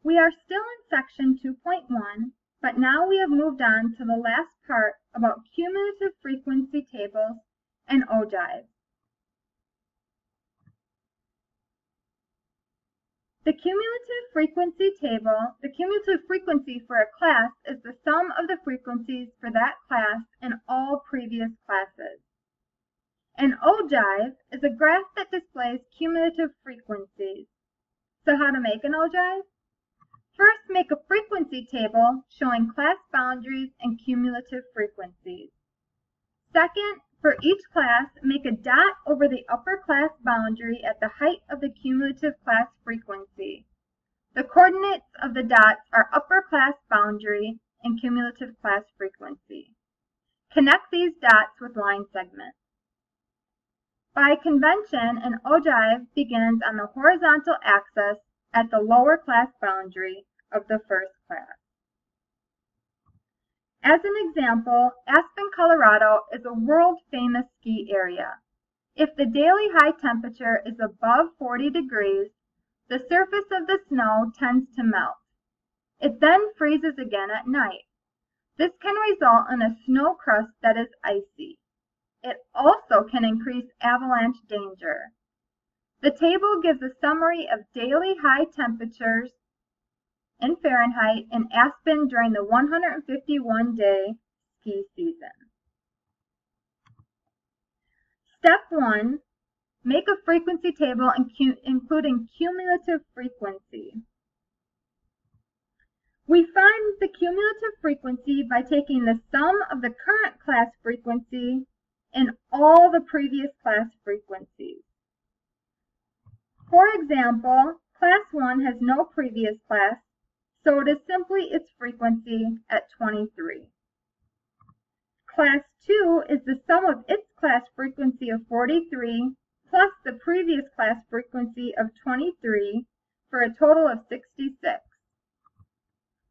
We are still in section 2.1, but now we have moved on to the last part about cumulative frequency tables and ogives. The cumulative frequency table, the cumulative frequency for a class is the sum of the frequencies for that class in all previous classes. An ogive is a graph that displays cumulative frequencies. So how to make an ogive? First, make a frequency table showing class boundaries and cumulative frequencies. Second, for each class, make a dot over the upper class boundary at the height of the cumulative class frequency. The coordinates of the dots are upper class boundary and cumulative class frequency. Connect these dots with line segments. By convention, an ogive begins on the horizontal axis at the lower class boundary of the first class. As an example, Aspen, Colorado is a world-famous ski area. If the daily high temperature is above 40 degrees, the surface of the snow tends to melt. It then freezes again at night. This can result in a snow crust that is icy. It also can increase avalanche danger. The table gives a summary of daily high temperatures in Fahrenheit in Aspen during the 151-day ski season. Step 1. Make a frequency table including cumulative frequency. We find the cumulative frequency by taking the sum of the current class frequency and all the previous class frequencies. For example, class 1 has no previous class, so it is simply its frequency at 23. Class 2 is the sum of its class frequency of 43 plus the previous class frequency of 23 for a total of 66.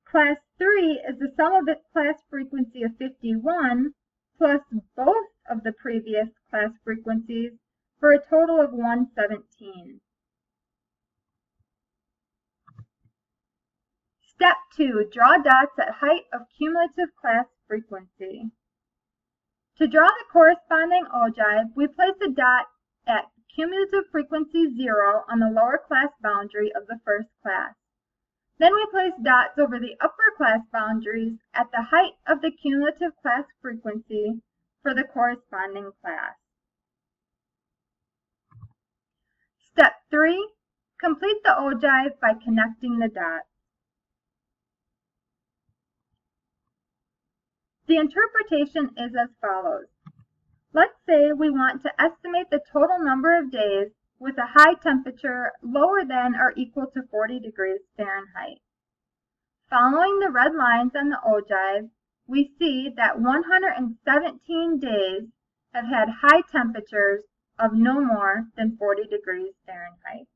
Class 3 is the sum of its class frequency of 51 plus both of the previous class frequencies for a total of 117. Step 2. Draw dots at height of cumulative class frequency. To draw the corresponding ogive, we place a dot at cumulative frequency 0 on the lower class boundary of the first class. Then we place dots over the upper class boundaries at the height of the cumulative class frequency for the corresponding class. Step 3. Complete the ogive by connecting the dots. The interpretation is as follows. Let's say we want to estimate the total number of days with a high temperature lower than or equal to 40 degrees Fahrenheit. Following the red lines on the ogive, we see that 117 days have had high temperatures of no more than 40 degrees Fahrenheit.